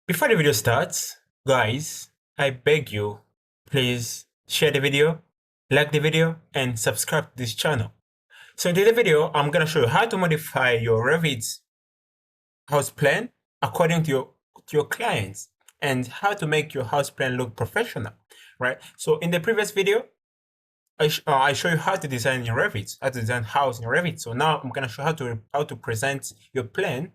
Before the video starts, guys, I beg you, please share the video, like the video, and subscribe to this channel. So in today's video, I'm gonna show you how to modify your Revit house plan according to your clients and how to make your house plan look professional, right? So in the previous video, I show you how to design in Revit, how to design house in Revit. So now I'm gonna show you how to present your plan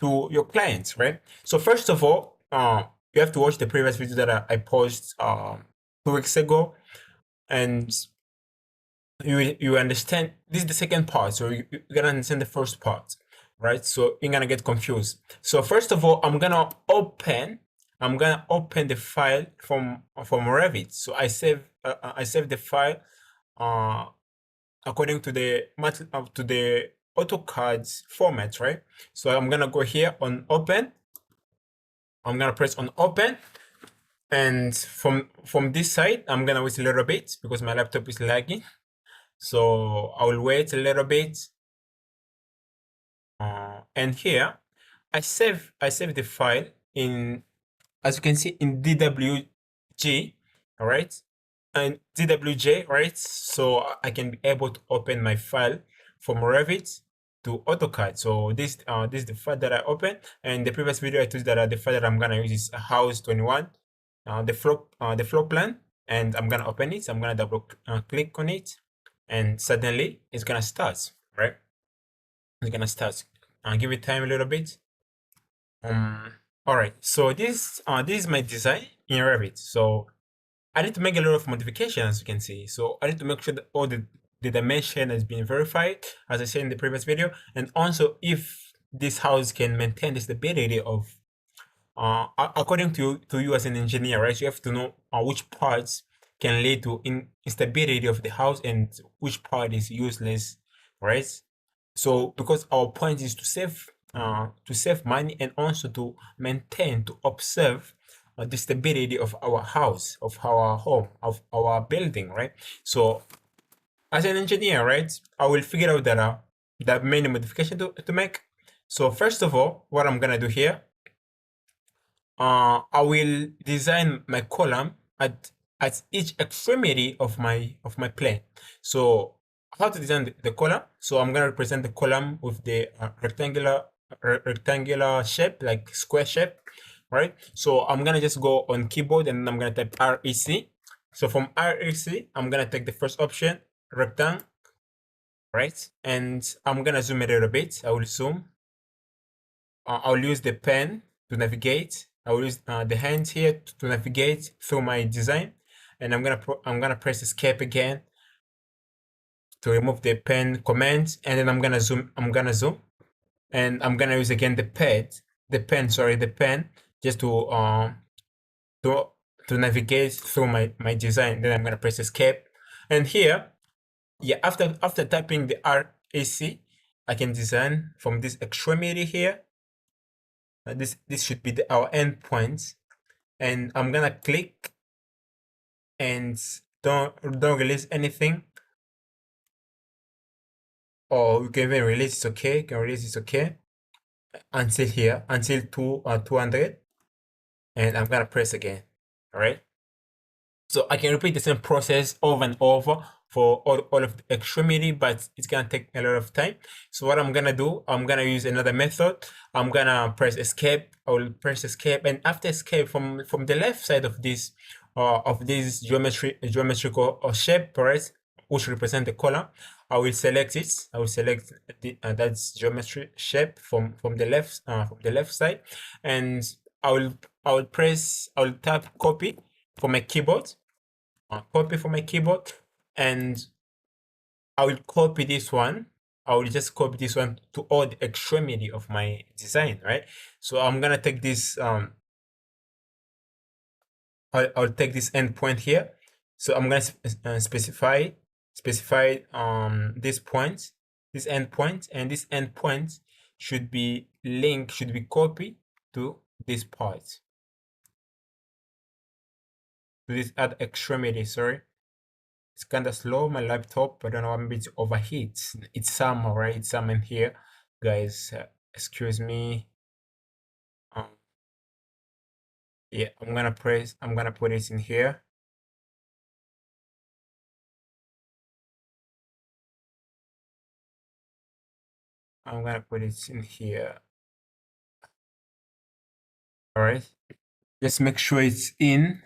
to your clients, right? So first of all, you have to watch the previous video that I posted 2 weeks ago, and you understand. This is the second part, so you're gonna understand the first part, right? So you're gonna get confused. So first of all, I'm gonna open the file from Revit. So I save the file uh, according to the AutoCAD format, right? So I'm gonna go here on open. I'm gonna press on open, and from this side, I'm gonna wait a little bit because my laptop is lagging. So I will wait a little bit. And here, I save the file in, as you can see, in DWG, all right, and DWJ, right? So I can be able to open my file from Revit to AutoCAD. So this is the file that I opened, and the previous video I told you that the file that I'm gonna use is house 21, the floor plan, and I'm gonna open it. So I'm gonna double click on it, and suddenly it's gonna start, right? It's gonna start. I'll give it time a little bit. All right. So this is my design in Revit. So I need to make a lot of modifications, as you can see. So I need to make sure that all the dimension has been verified, as I said in the previous video, and also if this house can maintain the stability of, according to you as an engineer, right? You have to know which parts can lead to instability of the house and which part is useless, right? So because our point is to save money and also to maintain, to observe the stability of our house, of our home, of our building, right? So as an engineer, right, I will figure out that many modification to make. So first of all, what I'm gonna do here, I will design my column at each extremity of my plane. So how to design the column? So I'm gonna represent the column with the rectangular shape, like square shape, right? So I'm gonna just go on keyboard and I'm gonna type REC. So from REC, I'm gonna take the first option, rectangle, right? And I'm gonna zoom a little bit. I will zoom. I'll use the pen to navigate. I will use the hands here to navigate through my design, and I'm gonna press escape again to remove the pen command, and then I'm gonna zoom. And I'm gonna use again the pen, just to navigate through my design. Then I'm gonna press escape, and here, yeah, after typing the RAC, I can design from this extremity here. This should be our endpoint, and I'm gonna click and don't release anything, or you can even release, it's okay. You can release, it's okay, until here, until 200, and I'm gonna press again. All right. So I can repeat the same process over and over for all of the extremity, but it's gonna take a lot of time. So what I'm gonna do, I'm gonna use another method. I'm gonna press escape. I will press escape, and after escape, from the left side of this geometrical shape, right, which represent the column, I will select it. I will select that's geometry shape from the left side, and I will tap copy from my keyboard. Copy from my keyboard, and I will copy this one. I will just copy this one to all the extremity of my design, right? So I'm gonna take this. I'll take this endpoint here. So I'm gonna specify this point, this endpoint, and this endpoint should be copied to this part, to this other extremity. Sorry. It's kind of slow, my laptop. I don't know, maybe it's overheat. It's summer, right? It's summer here, guys. Excuse me. Um, Yeah, I'm gonna put it in here. I'm gonna put it in here. All right. Just make sure it's in.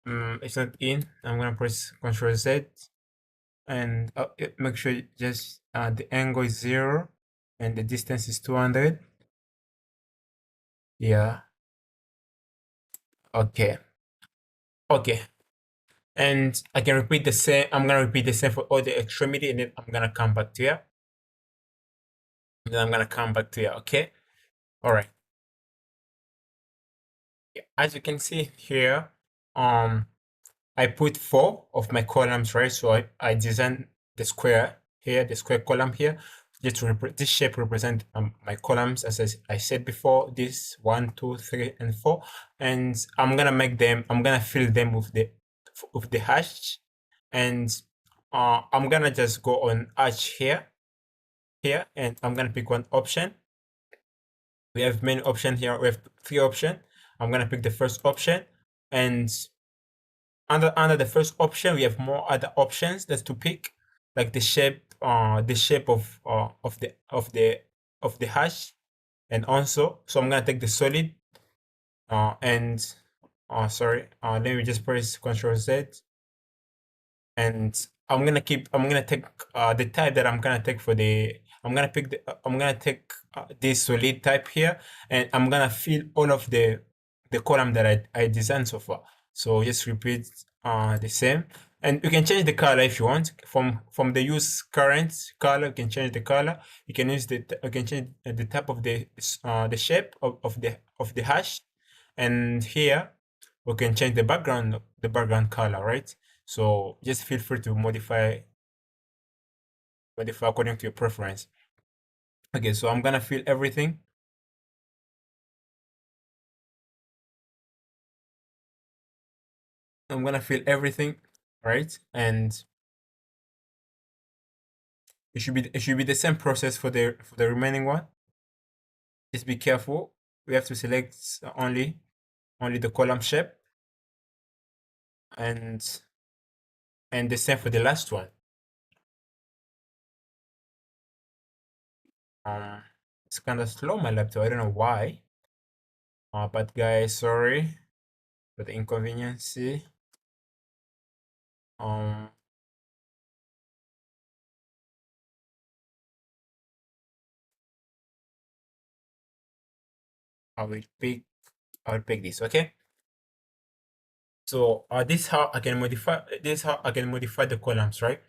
It's not in. I'm gonna press Ctrl Z and make sure just the angle is 0 and the distance is 200. Yeah. Okay. Okay. And I can repeat the same. I'm gonna repeat the same for all the extremity, and then I'm gonna come back to here. And then I'm gonna come back to here. Okay. All right. Yeah. As you can see here, I put 4 of my columns, right? So I designed the square here, the square column here. Just to this shape represent my columns, as I said before. This 1, 2, 3, and 4, and I'm gonna make them. I'm gonna fill them with the hash, and I'm gonna just go on arch here, and I'm gonna pick one option. We have many options here. We have 3 options. I'm gonna pick the first option, and under the first option, we have more other options that's to pick, like the shape of the hash, and also, so I'm gonna take the solid, and sorry, let me just press Ctrl Z, and I'm gonna take the type that I'm gonna take for the I'm gonna take this solid type here, and I'm gonna fill all of the column that I designed so far. So just repeat the same, and you can change the color if you want. From the use current color, you can change the color. You can use you can change the type of the shape of the hash, and here we can change the background color, right? So just feel free to modify according to your preference. Okay, so I'm gonna fill everything. I'm gonna fill everything, right? And it should be the same process for the remaining one. Just be careful. We have to select only the column shape, and the same for the last one. It's kind of slow, my laptop. I don't know why. But guys, sorry for the inconvenience. Um, I will pick this. Okay. So this how I can modify the columns, right?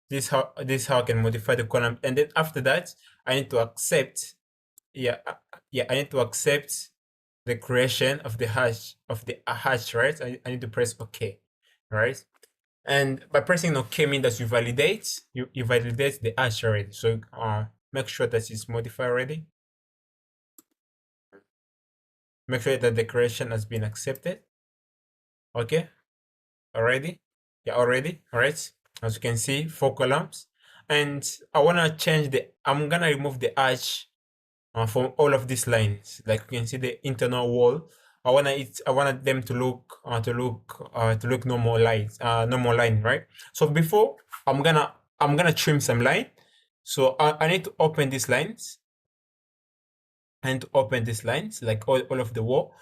This how I can modify the column, and then after that I need to accept. Yeah, I need to accept the creation of the hash, right? I need to press OK, right? And by pressing OK means that you validate the hash already. So make sure that it's modified already. Make sure that the creation has been accepted. Okay, already. Yeah, already. All right. As you can see, 4 columns. And I want to change I'm going to remove the edge from all of these lines. Like you can see the internal wall. I want them to look normal lines, normal line, right? So before I'm gonna trim some line. So I need to open these lines. And to open these lines, like all of the wall.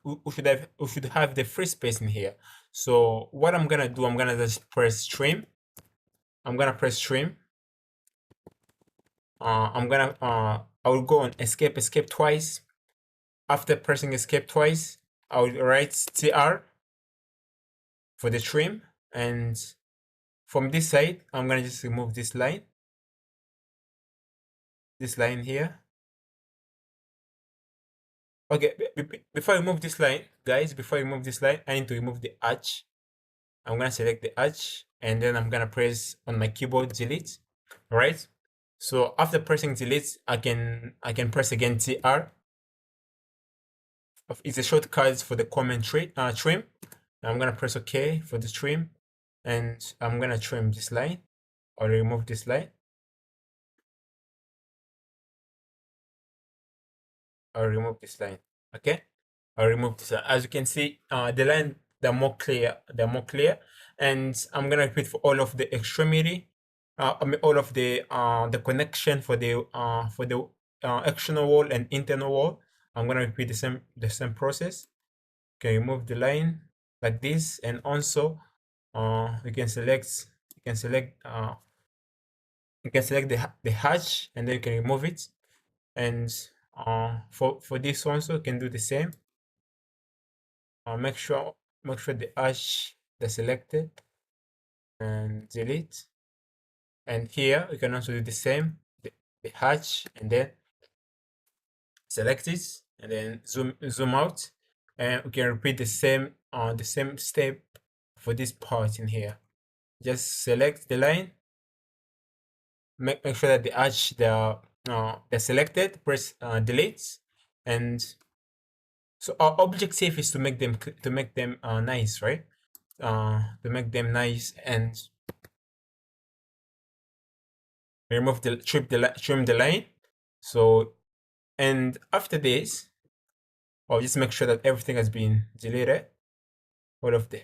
We should have the free space in here. So what I'm gonna do, I'm gonna just press trim. I'm gonna press trim. I will go on escape twice. After pressing escape twice, I will write TR for the trim, and from this side, I'm gonna just remove this line here. Okay, before I remove this line, guys, I need to remove the arch. I'm gonna select the arch, and then I'm gonna press on my keyboard delete. All right. So after pressing delete, I can press again TR. It's a shortcut for the comment trim. I'm gonna press OK for the trim, and I'm gonna trim this line or remove this line or remove this line. Okay. I'll remove this. As you can see, the line, they're more clear. They're more clear. And I'm gonna repeat for all of the extremity. I mean all of the connection for the external wall and internal wall. I'm gonna repeat the same process. Okay, remove the line like this, and also you can select you can select the hatch, and then you can remove it. And for this also you can do the same. Make sure the hash is selected and delete. And here you can also do the same, the hatch, and then select it, and then zoom out, and we can repeat the same step for this part in here. Just select the line, make sure that the hatch they're selected, press delete. And so our objective is to make them nice, right? To make them nice, and remove trim the line. So, and after this, I'll just make sure that everything has been deleted, all of the.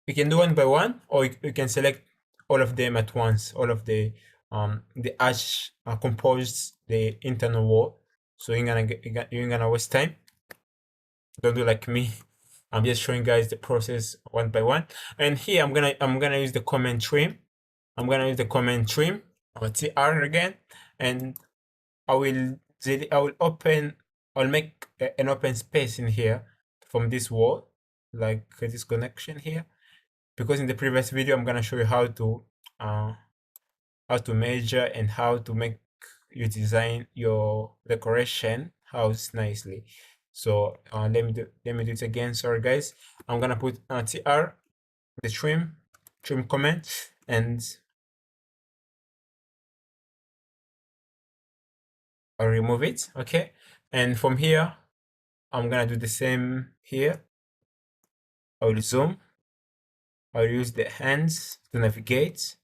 You can do one by one, or you can select all of them at once. All of the ash composed the internal wall, so you're gonna waste time. Don't do like me. I'm just showing guys the process one by one. And here I'm gonna use the command trim. I'm gonna use the command trim or TR again, and I will I'll make an open space in here from this wall, like this connection here, because in the previous video I'm gonna show you how to measure and how to make you design your decoration house nicely. So let me do it again. Sorry guys. I'm gonna put TR, the trim command, and I'll remove it. Okay, and from here I'm gonna do the same here. I'll zoom. I'll use the hands to navigate.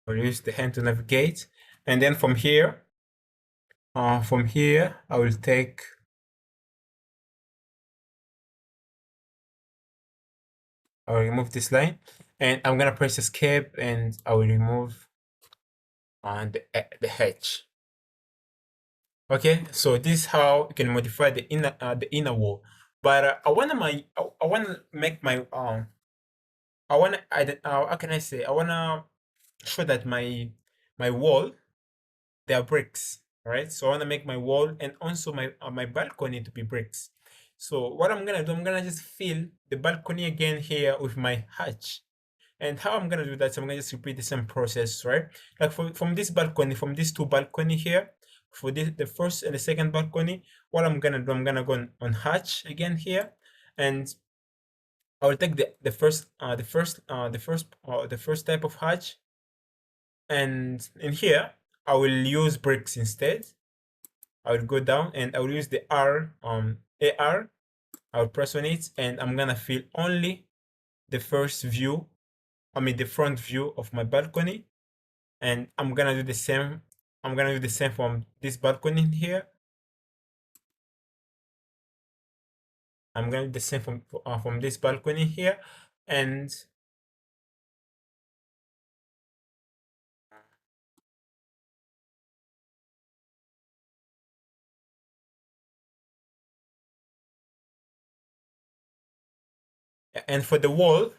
I'll use the hand to navigate, and then from here I will take. I'll remove this line, and I'm gonna press escape, and I will remove the hedge. Okay, so this is how you can modify the inner wall. But I wanna make my how can I say, I wanna show that my wall, they are bricks, right? So I wanna make my wall and also my balcony to be bricks. So what I'm gonna do, I'm gonna just fill the balcony again here with my hatch. And how I'm gonna do that, so I'm gonna just repeat the same process, right? Like from this balcony, from these two balcony here, for the first and the second balcony, what I'm gonna do, I'm gonna go on hatch again here, and I will take the first type of hatch, and in here I will use bricks instead. I will go down and I will use the AR. I will press on it, and I'm gonna fill only the first view, the front view of my balcony. And I'm gonna do the same. I'm gonna do the same from this balcony here. I'm gonna do the same from this balcony here, and for the wall,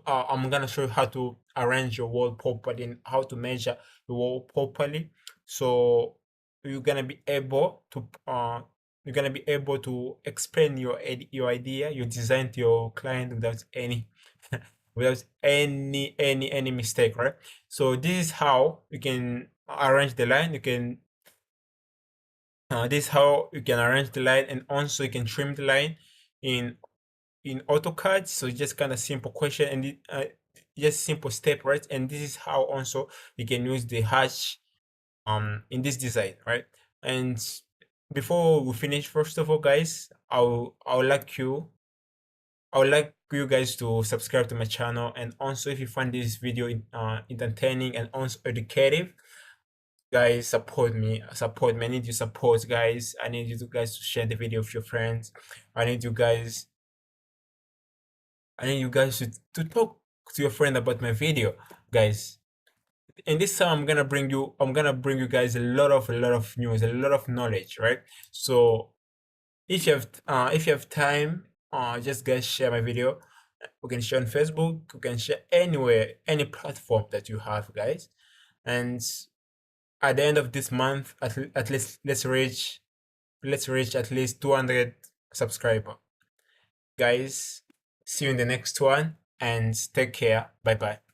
I'm gonna show you how to arrange your wall properly and how to measure the wall properly. So you're gonna be able to explain your idea, your design to your client without any without any mistake, right? So this is how you can arrange the line. This is how you can arrange the line, and also you can trim the line in AutoCAD. So just kind of simple question, and just simple step, right? And this is how also you can use the hash in this design, right? And before we finish, first of all, guys, I'll like you I would like you guys to subscribe to my channel, and also if you find this video entertaining and also educative, guys, support me. I need your support, guys. I need you guys to share the video with your friends. I need you guys. I need you guys to talk to your friend about my video, guys. In this time, I'm gonna bring you guys a lot of news, a lot of knowledge, right? So if you have time, just guys share my video. We can share on Facebook, we can share anywhere, any platform that you have, guys. And at the end of this month, at least let's reach at least 200 subscriber, guys. See you in the next one, and take care. Bye bye.